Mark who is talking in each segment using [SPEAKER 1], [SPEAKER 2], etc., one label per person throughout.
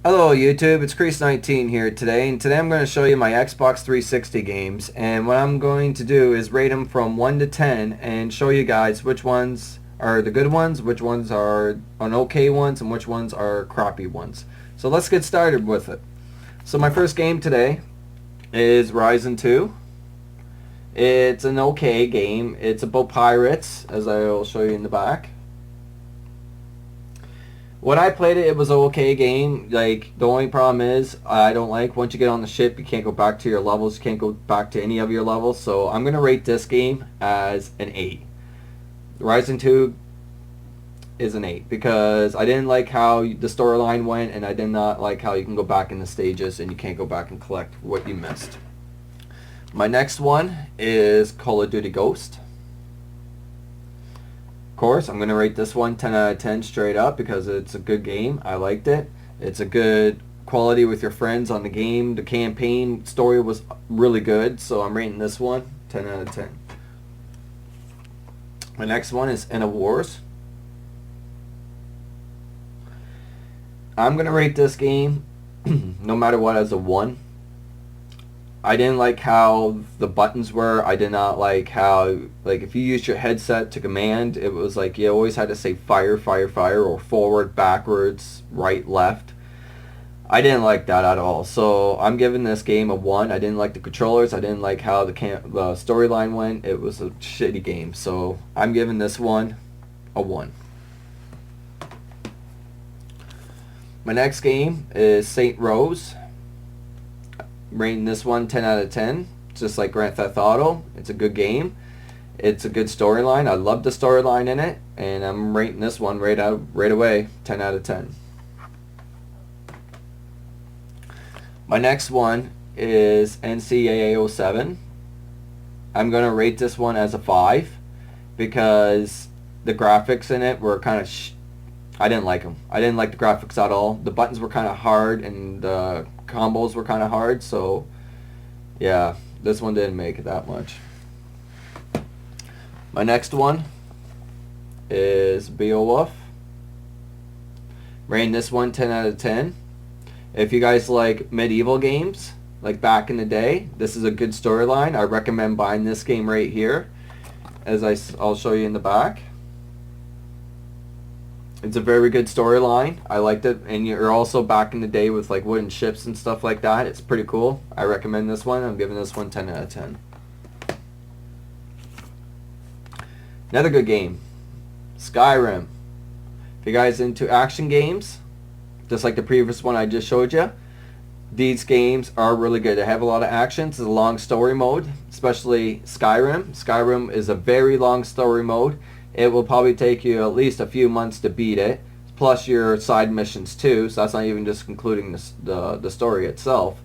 [SPEAKER 1] Hello YouTube, it's Crease19 here today, and today I'm going to show you my Xbox 360 games, and what I'm going to do is rate them from 1 to 10 and show you guys which ones are the good ones, which ones are an okay ones, and which ones are crappy ones. So let's get started with it. So my first game today is Ryzen 2. It's an okay game. It's about pirates, as I will show you in the back. When I played it, it was an okay game. Like, the only problem is, I don't like, once you get on the ship, you can't go back to your levels. You can't go back to any of your levels. So I'm going to rate this game as an 8. Ryzen 2 is an 8 because I didn't like how the storyline went, and I did not like how you can go back in the stages and you can't go back and collect what you missed. My next one is Call of Duty Ghost. Course, I'm going to rate this one 10 out of 10 straight up because it's a good game. I liked it. It's a good quality with your friends on the game. The campaign story was really good, so I'm rating this one 10 out of 10. My next one is End of Wars. I'm going to rate this game no matter what as a 1. I didn't like how the buttons were. I did not like how, like, if you used your headset to command, it was like you always had to say fire, fire, fire, or forward, backwards, right, left. I didn't like that at all. So I'm giving this game a 1. I didn't like the controllers. I didn't like how the storyline went. It was a shitty game. So I'm giving this one a 1. My next game is Saint Rose. Rating this one 10 out of 10. Just like Grand Theft Auto. It's a good game. It's a good storyline. I love the storyline in it. And I'm rating this one right away 10 out of 10. My next one is NCAA 07. I'm going to rate this one as a 5 because the graphics in it were kind of I didn't like them. I didn't like the graphics at all. The buttons were kind of hard and the combos were kind of hard, so yeah, this one didn't make it that much. My next one is Beowulf. Rating this one 10 out of 10. If you guys like medieval games, like back in the day, this is a good storyline. I recommend buying this game right here, as I'll show you in the back. It's a very good storyline. I liked it, and you're also back in the day with like wooden ships and stuff like that. It's pretty cool. I recommend this one. I'm giving this one 10 out of 10. Another good game, Skyrim. If you guys are into action games, just like the previous one I just showed you, these games are really good. They have a lot of action. It's a long story mode, especially Skyrim. Skyrim is a very long story mode. It will probably take you at least a few months to beat it, plus your side missions too, so that's not even just including the story itself.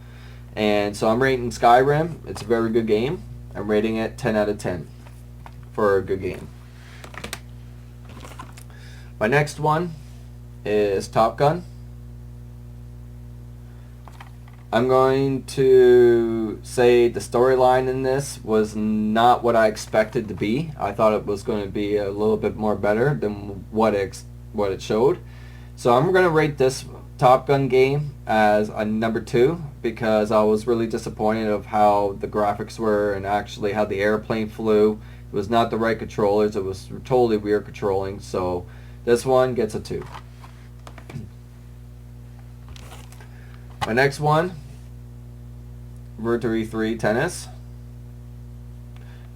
[SPEAKER 1] And so I'm rating Skyrim. It's a very good game. I'm rating it 10 out of 10 for a good game. My next one is Top Gun. I'm going to say the storyline in this was not what I expected to be. I thought it was going to be a little bit more better than what it showed. So I'm going to rate this Top Gun game as a number 2 because I was really disappointed of how the graphics were and actually how the airplane flew. It was not the right controllers. It was totally weird controlling. So this one gets a 2. My next one, Virtua 3 Tennis.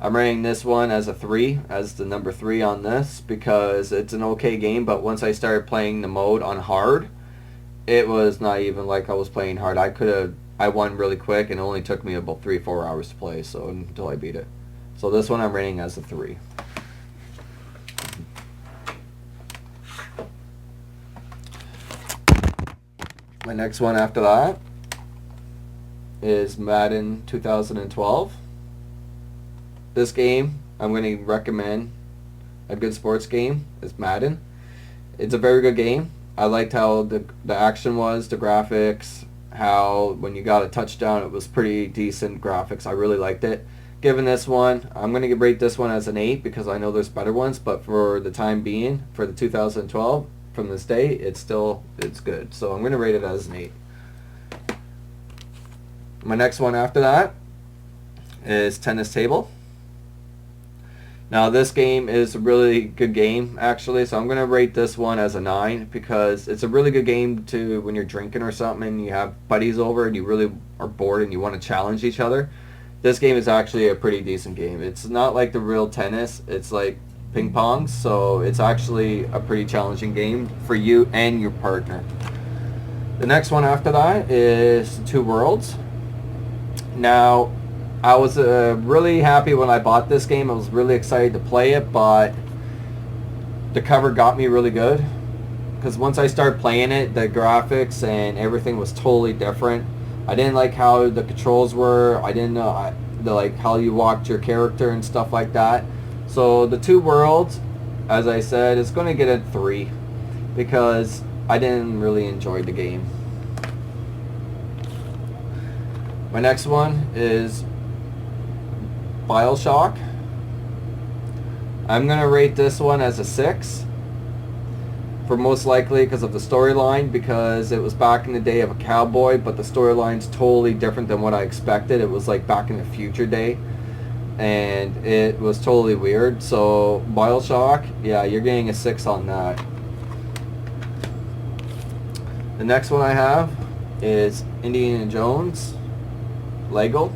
[SPEAKER 1] I'm rating this one as a 3, as the number 3 on this, because it's an okay game, but once I started playing the mode on hard, it was not even like I was playing hard. I won really quick, and it only took me about 3-4 hours to play, so until I beat it. So this one I'm rating as a 3. My next one after that is Madden 2012. This game, I'm going to recommend a good sports game, is Madden. It's a very good game. I liked how the action was, the graphics, how when you got a touchdown it was pretty decent graphics. I really liked it. Given this one, I'm going to rate this one as an 8 because I know there's better ones, but for the time being, for the 2012, from this day, it's good. So I'm going to rate it as an 8. My next one after that is Tennis Table. Now this game is a really good game actually, so I'm going to rate this one as a 9 because it's a really good game to when you're drinking or something and you have buddies over and you really are bored and you want to challenge each other. This game is actually a pretty decent game. It's not like the real tennis, it's like ping pong, so it's actually a pretty challenging game for you and your partner. The next one after that is Two Worlds. Now I was really happy when I bought this game. I was really excited to play it, but the cover got me really good because once I started playing it, the graphics and everything was totally different. I didn't like how the controls were. I didn't know like how you walked your character and stuff like that. So the Two Worlds, as I said, is going to get a 3 because I didn't really enjoy the game. My next one is BioShock. I'm going to rate this one as a 6 for most likely because of the storyline, because it was back in the day of a cowboy, but the storyline's totally different than what I expected. It was like back in the future day and it was totally weird. So BioShock, yeah, you're getting a 6 on that. The next one I have is Indiana Jones Lego.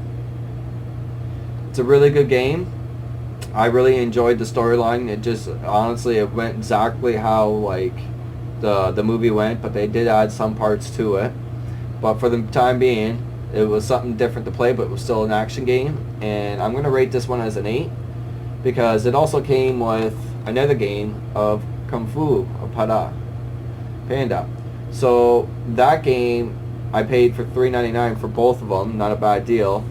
[SPEAKER 1] It's a really good game. I really enjoyed the storyline. It just honestly it went exactly how like the movie went, but they did add some parts to it. But for the time being, it was something different to play, but it was still an action game. And I'm going to rate this one as an 8 because it also came with another game of Kung Fu Panda. So that game I paid for $3.99 for both of them. Not a bad deal.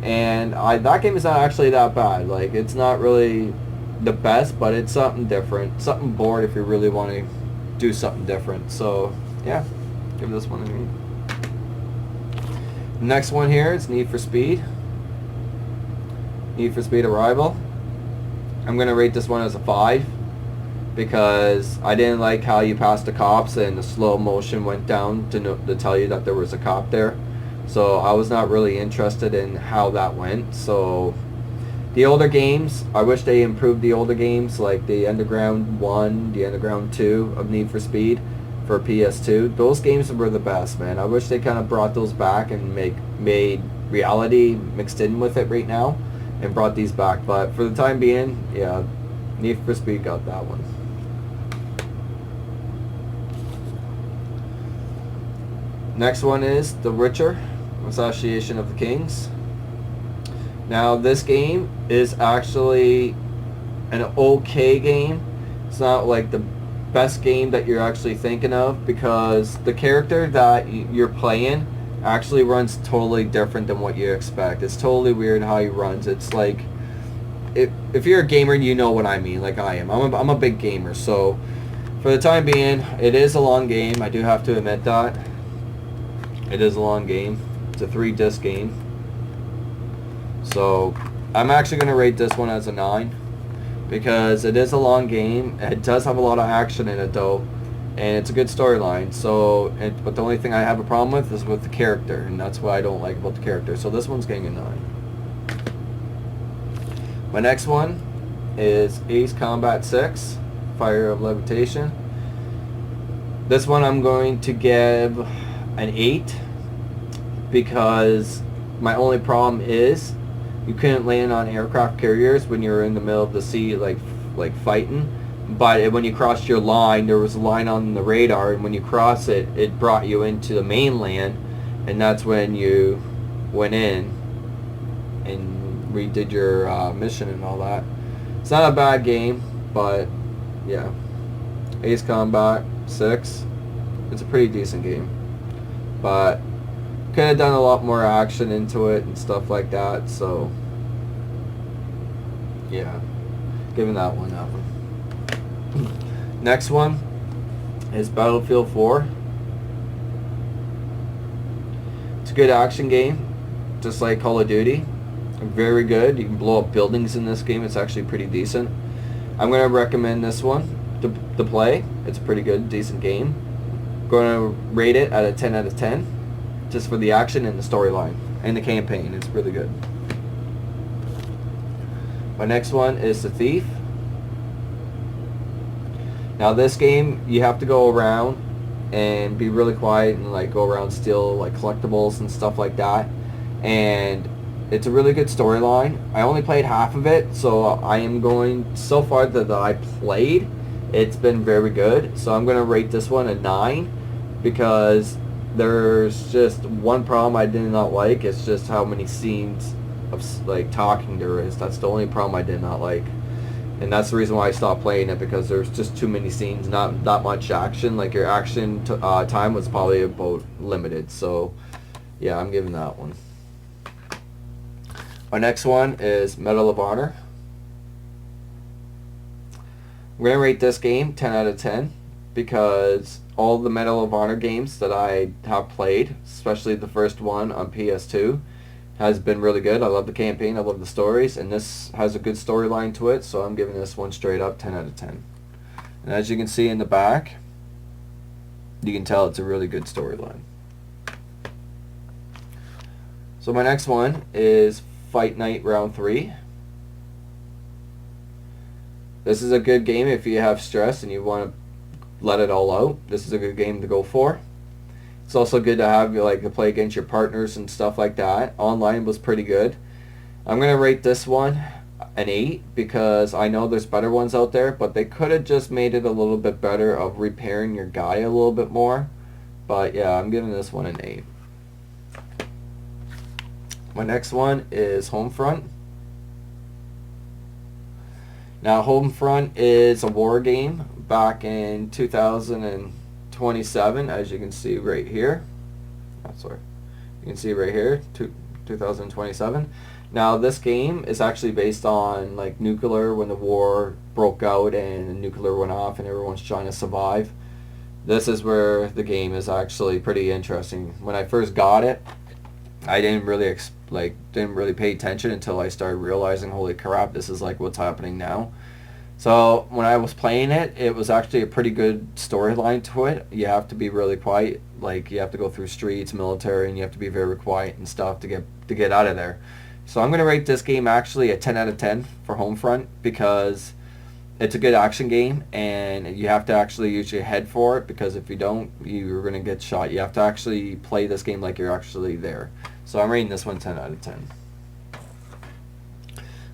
[SPEAKER 1] And that game is not actually that bad. Like, it's not really the best, but it's something different. Something bored if you really want to do something different. So, yeah, give this one a 8. Next one here is Need for Speed. Need for Speed Arrival. I'm going to rate this one as a 5 because I didn't like how you passed the cops and the slow motion went down to tell you that there was a cop there. So I was not really interested in how that went. So the older games, I wish they improved the older games like the Underground 1, the Underground 2 of Need for Speed for PS2. Those games were the best, man. I wish they kind of brought those back and made reality mixed in with it right now and brought these back. But for the time being, yeah, Need for Speed got that one. Next one is The Witcher, Association of the Kings. Now this game is actually an okay game. It's not like the best game that you're actually thinking of because the character that you're playing actually runs totally different than what you expect. It's totally weird how he runs. It's like if you're a gamer, you know what I mean, like I am. I'm a big gamer, so for the time being, it is a long game. I do have to admit that. It is a long game. It's a 3-disc game. So I'm actually going to rate this one as a 9 because it is a long game. It does have a lot of action in it though, and it's a good storyline. So, but the only thing I have a problem with is with the character, and that's what I don't like about the character. So this one's getting a 9. My next one is Ace Combat 6, Fire of Levitation. This one I'm going to give an 8 because my only problem is you couldn't land on aircraft carriers when you're in the middle of the sea like fighting, but when you crossed your line, there was a line on the radar, and when you cross it, it brought you into the mainland, and that's when you went in and redid your mission and all that. It's not a bad game, but yeah, Ace Combat 6, it's a pretty decent game. But could have done a lot more action into it and stuff like that, so yeah, giving that one that one. Next one is Battlefield 4. It's a good action game, just like Call of Duty. Very good. You can blow up buildings in this game. It's actually pretty decent. I'm going to recommend this one. to play. It's a pretty good, decent game. Going to rate it at a 10 out of 10, just for the action and the storyline and the campaign. It's really good. My next one is The Thief. Now this game, you have to go around and be really quiet and like go around steal like collectibles and stuff like that. And it's a really good storyline. I only played half of it, so I am going, so far that I played, it's been very good. So I'm going to rate this one a 9 because there's just one problem I did not like. It's just how many scenes of like talking there is. That's the only problem I did not like. And that's the reason why I stopped playing it, because there's just too many scenes, not that much action. Like your action time was probably about limited. So yeah, I'm giving that one. My next one is Medal of Honor. I'm going to rate this game 10 out of 10 because all the Medal of Honor games that I have played, especially the first one on PS2, has been really good. I love the campaign, I love the stories, and this has a good storyline to it, so I'm giving this one straight up 10 out of 10. And as you can see in the back, you can tell it's a really good storyline. So my next one is Fight Night Round 3. This is a good game if you have stress and you want to let it all out. This is a good game to go for. It's also good to have, like, to play against your partners and stuff like that. Online was pretty good. I'm going to rate this one an 8 because I know there's better ones out there, but they could have just made it a little bit better of repairing your guy a little bit more. But yeah, I'm giving this one an 8. My next one is Homefront. Now Homefront is a war game back in 2027, as you can see right here. Oh, sorry. You can see right here, 2027. Now this game is actually based on like nuclear, when the war broke out and the nuclear went off and everyone's trying to survive. This is where the game is actually pretty interesting. When I first got it, I didn't really pay attention until I started realizing, holy crap, this is like what's happening now. So when I was playing it, it was actually a pretty good storyline to it. You have to be really quiet, like you have to go through streets, military, and you have to be very quiet and stuff to get out of there. So I'm going to rate this game actually a 10 out of 10 for Homefront because it's a good action game and you have to actually use your head for it, because if you don't, you're going to get shot. You have to actually play this game like you're actually there. So I'm rating this one 10 out of 10.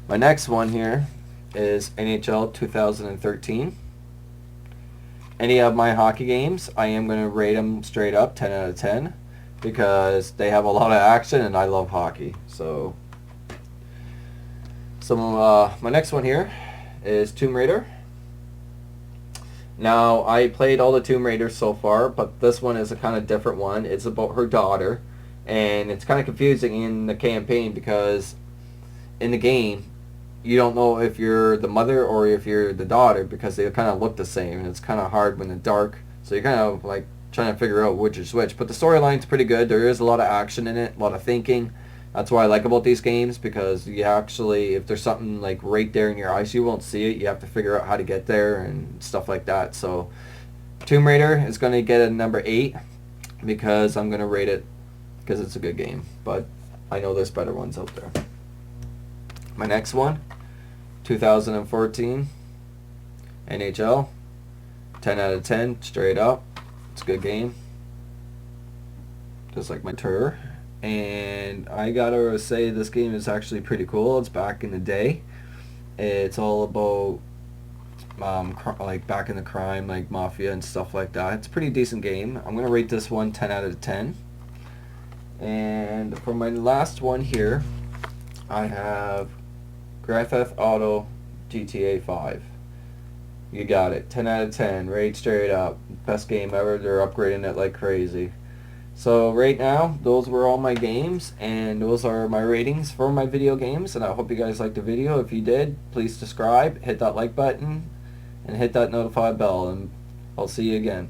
[SPEAKER 1] My next one here is NHL 2013. Any of my hockey games, I am going to rate them straight up 10 out of 10 because they have a lot of action and I love hockey. So my next one here is Tomb Raider. Now I played all the Tomb Raiders so far, but this one is a kind of different one. It's about her daughter, and it's kind of confusing in the campaign because in the game you don't know if you're the mother or if you're the daughter because they kind of look the same, and it's kind of hard when it's dark, so you're kind of like trying to figure out which is which. But the storyline's pretty good. There is a lot of action in it, a lot of thinking. That's what I like about these games, because you actually, if there's something like right there in your eyes, you won't see it. You have to figure out how to get there and stuff like that. So Tomb Raider is going to get a number 8 because I'm going to rate it because it's a good game, but I know there's better ones out there. My next one, 2014 NHL, 10 out of 10 straight up. It's a good game, just like my tour. And I gotta say, this game is actually pretty cool. It's back in the day. It's all about like back in the crime, like mafia and stuff like that. It's a pretty decent game. I'm gonna rate this one 10 out of 10. And for my last one here, I have Grand Theft Auto GTA 5. You got it. 10 out of 10. Rate straight up. Best game ever. They're upgrading it like crazy. So right now, those were all my games, and those are my ratings for my video games, and I hope you guys liked the video. If you did, please subscribe, hit that like button, and hit that notify bell, and I'll see you again.